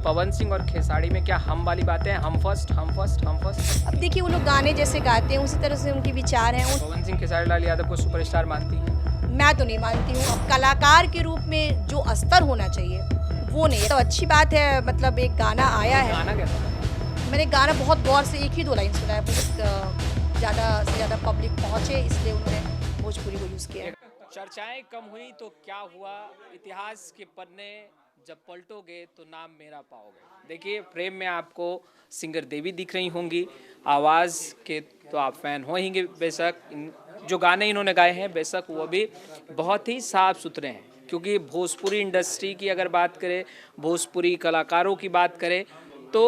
पवन सिंह और खेसारी में क्या हम वाली बातें हैं, हम फर्स्ट हम फर्स्ट हम फर्स्ट? अब देखिए वो लोग गाने जैसे गाते हैं उसी तरह से उनके विचार हैं। पवन सिंह खेसारी लाल यादव को सुपरस्टार मानती हैं? मैं तो नहीं मानती हूँ। अब कलाकार के रूप में जो स्तर होना चाहिए वो नहीं है। तो अच्छी बात है, मतलब एक गाना आया है। गाना कैसा था? मैंने गाना बहुत गौर से एक ही दो लाइन सुना है, बहुत ज़्यादा से ज़्यादा पब्लिक पहुँचे इसलिए उन्होंने भोजपुरी को यूज़ किया है। चर्चाएं कम हुई तो क्या हुआ, इतिहास के पन्ने जब पलटोगे तो नाम मेरा पाओगे। देखिए, प्रेम में आपको सिंगर देवी दिख रही होंगी, आवाज़ के तो आप फैन हो ही बेशक। जो गाने इन्होंने गाए हैं बेशक वो भी बहुत ही साफ सुथरे हैं, क्योंकि भोजपुरी इंडस्ट्री की अगर बात करें, भोजपुरी कलाकारों की बात करें तो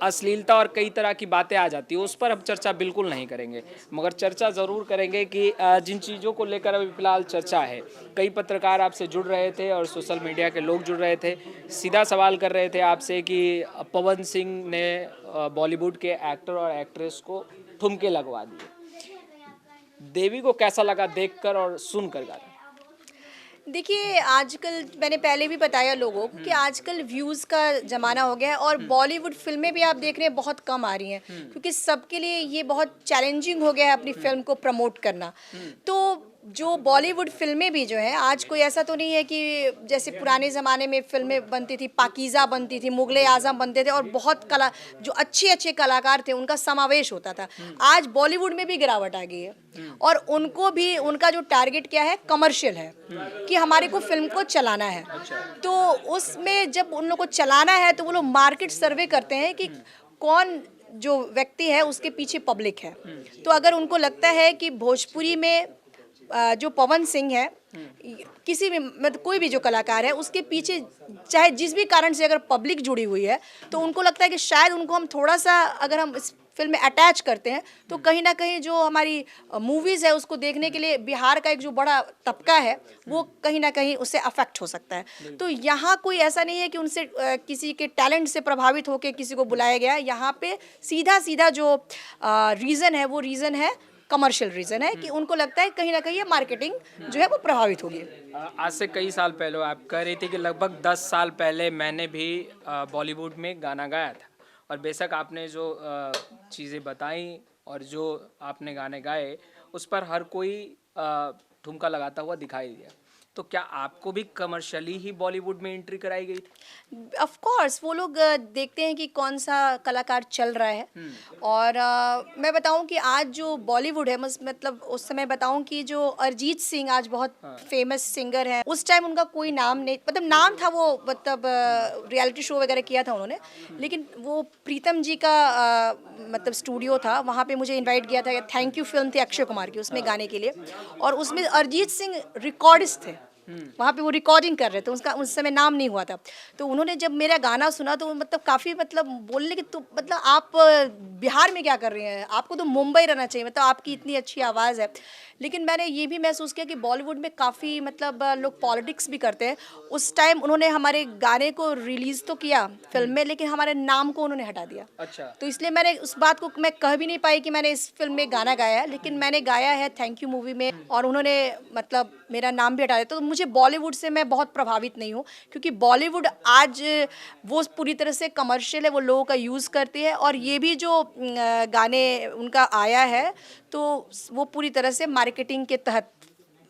अश्लीलता और कई तरह की बातें आ जाती है, उस पर हम चर्चा बिल्कुल नहीं करेंगे। मगर चर्चा ज़रूर करेंगे कि जिन चीज़ों को लेकर अभी फ़िलहाल चर्चा है, कई पत्रकार आपसे जुड़ रहे थे और सोशल मीडिया के लोग जुड़ रहे थे, सीधा सवाल कर रहे थे आपसे कि पवन सिंह ने बॉलीवुड के एक्टर और एक्ट्रेस को ठुमके लगवा दिए। देवी को कैसा लगा देखकर और सुनकर गाना? देखिए आजकल मैंने पहले भी बताया लोगों को कि आजकल व्यूज़ का ज़माना हो गया है और बॉलीवुड फिल्में भी आप देख रहे हैं बहुत कम आ रही हैं, क्योंकि सबके लिए ये बहुत चैलेंजिंग हो गया है अपनी फिल्म को प्रमोट करना। तो जो बॉलीवुड फिल्में भी जो हैं, आज कोई ऐसा तो नहीं है कि जैसे पुराने ज़माने में फिल्में बनती थी, पाकीज़ा बनती थी, मुग़ल आज़म बनते थे और बहुत कला जो अच्छे अच्छे कलाकार थे उनका समावेश होता था। आज बॉलीवुड में भी गिरावट आ गई है और उनको भी उनका जो टारगेट क्या है, कमर्शियल है कि हमारे को फिल्म को चलाना है। तो उसमें जब उन लोग को चलाना है तो वो लोग मार्केट सर्वे करते हैं कि कौन जो व्यक्ति है उसके पीछे पब्लिक है। तो अगर उनको लगता है कि भोजपुरी में जो पवन सिंह है, किसी भी मतलब कोई भी जो कलाकार है उसके पीछे चाहे जिस भी कारण से अगर पब्लिक जुड़ी हुई है, तो उनको लगता है कि शायद उनको हम थोड़ा सा अगर हम इस फिल्म में अटैच करते हैं तो कहीं ना कहीं जो हमारी मूवीज़ है उसको देखने के लिए बिहार का एक जो बड़ा तबका है वो कहीं ना कहीं उससे अफेक्ट हो सकता है। तो यहाँ कोई ऐसा नहीं है कि उनसे किसी के टैलेंट से प्रभावित होकर किसी को बुलाया गया है। यहाँ पे सीधा सीधा जो रीज़न है वो रीज़न है, कमर्शियल रीज़न है कि उनको लगता है कहीं ना कहीं ये मार्केटिंग जो है वो प्रभावित होगी। आज से कई साल पहले आप कह रही थी कि लगभग 10 साल पहले मैंने भी बॉलीवुड में गाना गाया था, और बेशक आपने जो चीज़ें बताई और जो आपने गाने गाए उस पर हर कोई ठुमका लगाता हुआ दिखाई दिया। तो क्या आपको भी कमर्शियली ही बॉलीवुड में एंट्री कराई गई थी? ऑफ कोर्स वो लोग देखते हैं कि कौन सा कलाकार चल रहा है। और मैं बताऊं कि आज जो बॉलीवुड है, मतलब उस समय बताऊं कि जो अरिजीत सिंह आज बहुत फेमस सिंगर है, उस टाइम उनका कोई नाम नहीं, मतलब नाम था वो, मतलब रियलिटी शो वगैरह किया था उन्होंने, लेकिन वो प्रीतम जी का मतलब स्टूडियो था, वहाँ पे मुझे इनवाइट किया था। थैंक यू फिल्म थी अक्षय कुमार की, उसमें गाने के लिए, और उसमें अरिजीत सिंह रिकॉर्डिस्ट थे। वहाँ पे वो रिकॉर्डिंग कर रहे थे, उसका उस समय नाम नहीं हुआ था। तो उन्होंने जब मेरा गाना सुना तो मतलब काफ़ी मतलब बोलने कि तो मतलब आप बिहार में क्या कर रहे हैं, आपको तो मुंबई रहना चाहिए, मतलब आपकी इतनी अच्छी आवाज़ है। लेकिन मैंने ये भी महसूस किया कि बॉलीवुड में काफ़ी मतलब लोग पॉलिटिक्स भी करते हैं। उस टाइम उन्होंने हमारे गाने को रिलीज़ तो किया फिल्म में, लेकिन हमारे नाम को उन्होंने हटा दिया। अच्छा। तो इसलिए मैंने उस बात को मैं कह भी नहीं पाई कि मैंने इस फिल्म में गाना गाया है, लेकिन मैंने गाया है थैंक यू मूवी में, और उन्होंने मतलब मेरा नाम भी हटा दिया। तो मुझे बॉलीवुड से मैं बहुत प्रभावित नहीं हूँ, क्योंकि बॉलीवुड आज वो पूरी तरह से कमर्शियल है, वो लोगों का यूज़ करती है। और ये भी जो गाने उनका आया है तो वो पूरी तरह से मार्केटिंग के तहत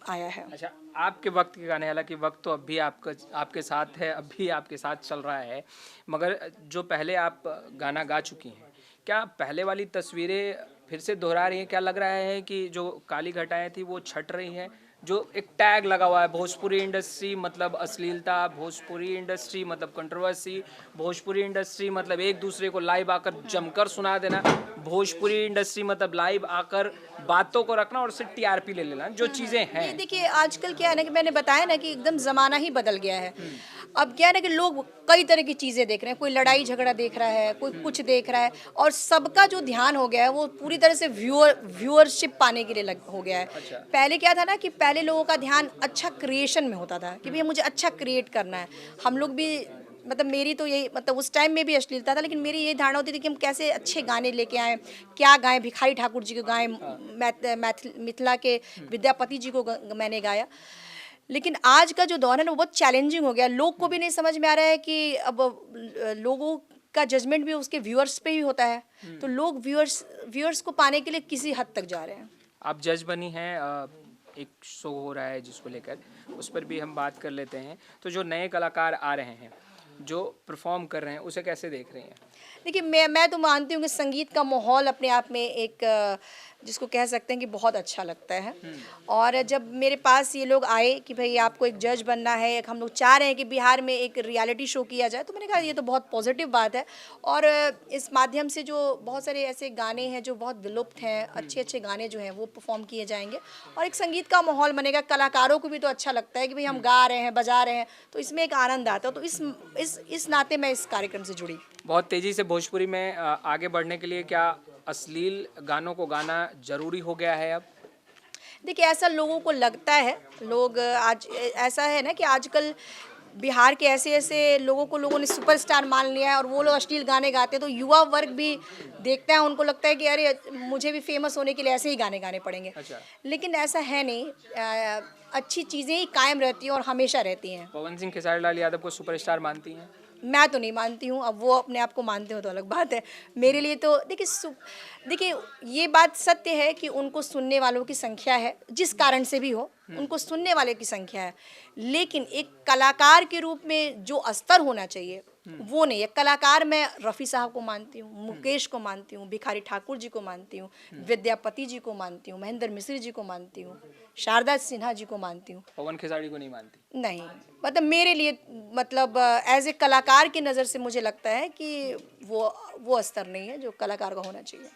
आया है। अच्छा, आपके वक्त के गाने, हालांकि वक्त तो अब भी आपके साथ है, अब भी आपके साथ चल रहा है, मगर जो पहले आप गाना गा चुकी हैं, क्या पहले वाली तस्वीरें फिर से दोहरा रही हैं? क्या लग रहा है कि जो काली घटाएं थी वो छट रही हैं? जो एक टैग लगा हुआ है भोजपुरी इंडस्ट्री मतलब अश्लीलता, भोजपुरी इंडस्ट्री मतलब कंट्रोवर्सी, भोजपुरी इंडस्ट्री मतलब एक दूसरे को लाइव आकर जमकर सुना देना, भोजपुरी इंडस्ट्री मतलब लाइव आकर बातों को रखना और उससे टीआरपी ले लेना, जो चीज़ें ये हैं। देखिए आजकल क्या है ना कि मैंने बताया ना कि एकदम ज़माना ही बदल गया है। अब क्या है ना कि लोग कई तरह की चीज़ें देख रहे हैं, कोई लड़ाई झगड़ा देख रहा है, कोई कुछ देख रहा है, और सबका जो ध्यान हो गया है वो पूरी तरह से व्यूअरशिप पाने के लिए हो गया है। अच्छा। पहले क्या था ना कि पहले लोगों का ध्यान अच्छा क्रिएशन में होता था कि भैया मुझे अच्छा क्रिएट करना है। हम लोग भी मतलब मेरी तो यही मतलब उस टाइम में भी अश्लीलता था, लेकिन मेरी यही धारणा होती थी कि हम कैसे अच्छे गाने लेके आएँ, क्या गाएँ, भिखारी ठाकुर जी को गाएँ, मिथिला के विद्यापति जी को मैंने गाया। लेकिन आज का जो दौर है ना वो बहुत चैलेंजिंग हो गया, लोग को भी नहीं समझ में आ रहा है कि अब लोगों का जजमेंट भी उसके व्यूअर्स पे ही होता है, तो लोग व्यूअर्स को पाने के लिए किसी हद तक जा रहे हैं। आप जज बनी हैं, एक शो हो रहा है जिसको लेकर, उस पर भी हम बात कर लेते हैं। तो जो नए कलाकार आ रहे हैं, जो परफॉर्म कर रहे हैं, उसे कैसे देख रही हैं? देखिए, मैं तो मानती हूँ कि संगीत का माहौल अपने आप में एक जिसको कह सकते हैं कि बहुत अच्छा लगता है। और जब मेरे पास ये लोग आए कि भाई आपको एक जज बनना है, एक हम लोग चाह रहे हैं कि बिहार में एक रियलिटी शो किया जाए, तो मैंने कहा ये तो बहुत पॉजिटिव बात है। और इस माध्यम से जो बहुत सारे ऐसे गाने हैं जो बहुत विलुप्त हैं, अच्छे अच्छे गाने जो हैं वो परफॉर्म किए जाएंगे और एक संगीत का माहौल बनेगा। कलाकारों को भी तो अच्छा लगता है कि भाई हम गा रहे हैं, बजा रहे हैं, तो इसमें एक आनंद आता है। तो इस नाते मैं इस कार्यक्रम से जुड़ी। बहुत तेज़ी से भोजपुरी में आगे बढ़ने के लिए क्या अश्लील गानों को गाना जरूरी हो गया है अब? देखिए, ऐसा लोगों को लगता है, लोग आज ऐसा है ना कि आजकल बिहार के ऐसे ऐसे लोगों ने सुपरस्टार मान लिया है और वो लोग अश्लील गाने गाते हैं, तो युवा वर्ग भी देखता है, उनको लगता है कि अरे मुझे भी फेमस होने के लिए ऐसे ही गाने गाने पड़ेंगे। अच्छा। लेकिन ऐसा है नहीं, अच्छी चीज़ें ही कायम रहती हैं और हमेशा रहती हैं। पवन सिंह खेसारी लाल यादव को सुपरस्टार मानती हैं? मैं तो नहीं मानती हूँ, अब वो अपने आप को मानते हो तो अलग बात है। मेरे लिए तो देखिए ये बात सत्य है कि उनको सुनने वालों की संख्या है, जिस कारण से भी हो उनको सुनने वाले की संख्या है, लेकिन एक कलाकार के रूप में जो स्तर होना चाहिए वो नहीं है। कलाकार मैं रफ़ी साहब को मानती हूँ, मुकेश को मानती हूँ, भिखारी ठाकुर जी को मानती हूँ, विद्यापति जी को मानती हूँ, महेंद्र मिश्र जी को मानती हूँ, शारदा सिन्हा जी को मानती हूँ। पवन खेसारी को नहीं मानती? नहीं, मतलब मेरे लिए, मतलब एज ए कलाकार की नज़र से मुझे लगता है कि वो स्तर नहीं है जो कलाकार का होना चाहिए।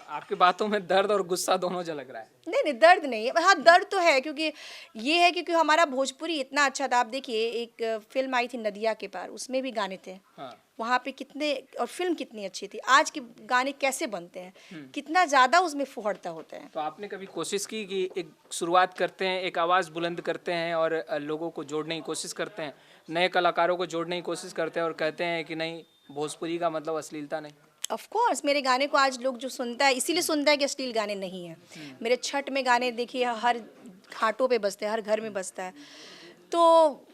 आपकी बातों में दर्द और गुस्सा दोनों झलक रहा है। नहीं, दर्द नहीं है। हाँ, दर्द तो है, क्योंकि ये है क्योंकि हमारा भोजपुरी इतना अच्छा था। आप देखिए, एक फिल्म आई थी नदिया के पार, उसमें भी गाने थे। हाँ। वहाँ पे कितने, और फिल्म कितनी अच्छी थी। आज के गाने कैसे बनते हैं, कितना ज़्यादा उसमें फुहड़ता होता है। तो आपने कभी कोशिश की कि एक शुरुआत करते हैं, एक आवाज़ बुलंद करते हैं और लोगों को जोड़ने की कोशिश करते हैं, नए कलाकारों को जोड़ने की कोशिश करते हैं और कहते हैं कि नहीं, भोजपुरी का मतलब अश्लीलता नहीं? ऑफ कोर्स, मेरे गाने को आज लोग जो सुनता है इसीलिए सुनता है कि अश्लील गाने नहीं हैं। मेरे छठ में गाने देखिए हर घाटों पे बजते हैं, हर घर में बजता है। तो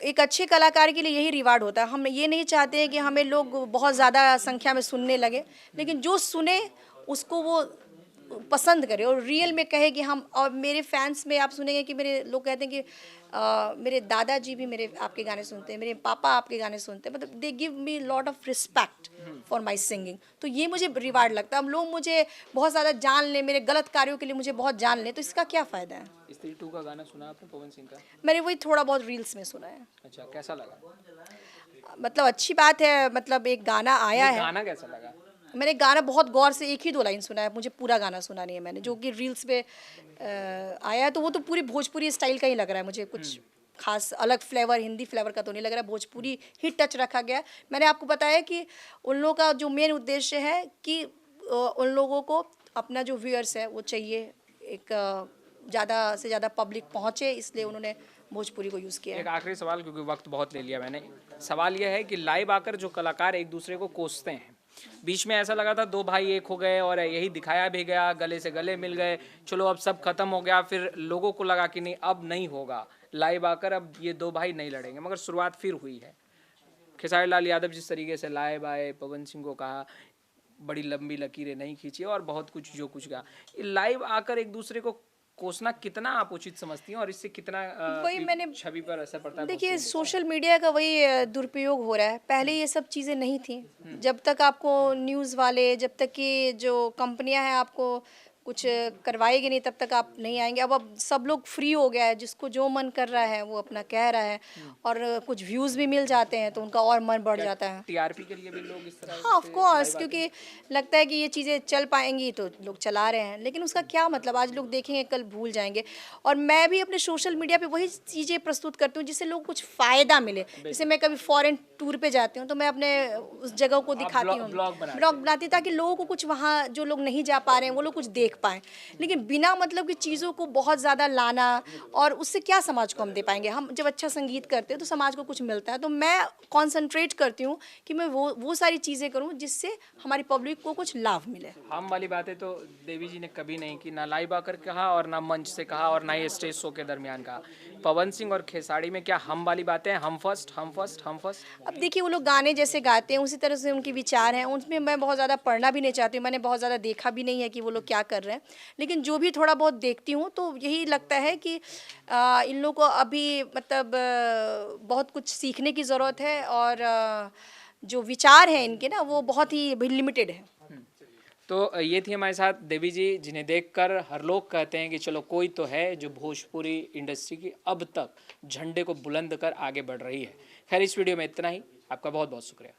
एक अच्छे कलाकार के लिए यही रिवार्ड होता है। हम ये नहीं चाहते हैं कि हमें लोग बहुत ज़्यादा संख्या में सुनने लगे, लेकिन जो सुने उसको वो पसंद करे और रियल में कहे कि हम। और मेरे फैंस में आप सुनेंगे कि मेरे लोग कहते हैं कि मेरे दादाजी भी मेरे आपके गाने सुनते हैं, मेरे पापा आपके गाने सुनते हैं, मतलब they give me lot of respect for my singing. तो ये मुझे रिवार्ड लगता है। अब लोग मुझे बहुत ज़्यादा जान लें, मेरे गलत कार्यों के लिए मुझे बहुत जान लें, तो इसका क्या फ़ायदा है। स्त्री 2 का गाना सुना आपने पवन सिंह का? मैंने वही थोड़ा बहुत रील्स में सुना है। अच्छा, कैसा लगा? मतलब अच्छी बात है, मतलब एक गाना आया है। गाना कैसा लगा? मैंने गाना बहुत गौर से एक ही 2 लाइन सुना है, मुझे पूरा गाना सुना नहीं है मैंने, जो कि रील्स पे आया है। तो वो तो पूरी भोजपुरी स्टाइल का ही लग रहा है मुझे, कुछ खास अलग फ्लेवर, हिंदी फ्लेवर का तो नहीं लग रहा है। भोजपुरी ही टच रखा गया है। मैंने आपको बताया कि उन लोगों का जो मेन उद्देश्य है कि उन लोगों को अपना जो व्यूअर्स है वो चाहिए, एक ज़्यादा से ज़्यादा पब्लिक पहुँचे, इसलिए उन्होंने भोजपुरी को यूज़ किया है। एक आखिरी सवाल, क्योंकि वक्त बहुत ले लिया मैंने। सवाल यह है कि लाइव आकर जो कलाकार एक दूसरे को कोसते हैं, बीच में ऐसा लगा था 2 भाई एक हो गए और यही दिखाया भी गया, गले से गले मिल गए, चलो अब सब खत्म हो गया, फिर लोगों को लगा कि नहीं अब नहीं होगा, लाइव आकर अब ये 2 भाई नहीं लड़ेंगे, मगर शुरुआत फिर हुई है। खेसारी लाल यादव जिस तरीके से लाइव आए, पवन सिंह को कहा बड़ी लंबी लकीरें नहीं खींची और बहुत कुछ जो कुछ कहा, लाइव आकर एक दूसरे को कोसना कितना आप उचित समझती हैं और इससे कितना वही मैंने छवि पर असर पड़ता है? देखिए, सोशल मीडिया का वही दुरुपयोग हो रहा है। पहले ये सब चीज़ें नहीं थी। जब तक आपको न्यूज़ वाले, जब तक कि जो कंपनियां हैं आपको कुछ करवाएगी नहीं, तब तक आप नहीं आएंगे। अब सब लोग फ्री हो गया है, जिसको जो मन कर रहा है वो अपना कह रहा है और कुछ व्यूज़ भी मिल जाते हैं तो उनका और मन बढ़ जाता है। टीआरपी के लिए भी लोग इस तरह हाँ, ऑफ कोर्स, क्योंकि लगता है कि ये चीज़ें चल पाएंगी तो लोग चला रहे हैं, लेकिन उसका क्या मतलब, आज लोग देखेंगे कल भूल जाएंगे। और मैं भी अपने सोशल मीडिया पे वही चीज़ें प्रस्तुत करती हूँ जिससे लोगों को कुछ फ़ायदा मिले। जैसे मैं कभी फॉरेन टूर पे जाती हूँ तो मैं अपने उस जगह को दिखाती हूँ, ब्लॉग बनाती हूँ, ताकि लोगों को कुछ, वहाँ जो लोग नहीं जा पा रहे हैं वो लोग कुछ देख देख पाएँ। लेकिन बिना मतलब की चीज़ों को बहुत ज़्यादा लाना, और उससे क्या समाज को हम दे पाएँगे? हम जब अच्छा संगीत करते हैं तो समाज को कुछ मिलता है। तो मैं कॉन्सन्ट्रेट करती हूँ कि मैं वो सारी चीज़ें करूँ जिससे हमारी पब्लिक को कुछ लाभ मिले। हम वाली बातें तो देवी जी ने कभी नहीं की, ना लाइव आकर कहा और ना मंच से कहा और ना ही स्टेज शो के दरमियान कहा। पवन सिंह और खेसारी में क्या हम वाली बातें हैं, हम फर्स्ट हम फर्स्ट हम फर्स्ट? अब देखिए वो लोग गाने जैसे गाते हैं उसी तरह से उनके विचार हैं, उसमें मैं बहुत ज़्यादा पढ़ना भी नहीं चाहती हूँ, मैंने बहुत ज़्यादा देखा भी नहीं है कि वो लोग क्या कर रहे हैं। लेकिन जो भी थोड़ा बहुत देखती हूँ तो यही लगता है कि इन लोगों को अभी मतलब बहुत कुछ सीखने की ज़रूरत है, और जो विचार हैं इनके ना वो बहुत ही लिमिटेड है। तो ये थी हमारे साथ देवी जी, जिन्हें देखकर हर लोग कहते हैं कि चलो कोई तो है जो भोजपुरी इंडस्ट्री की अब तक झंडे को बुलंद कर आगे बढ़ रही है। खैर इस वीडियो में इतना ही, आपका बहुत बहुत शुक्रिया।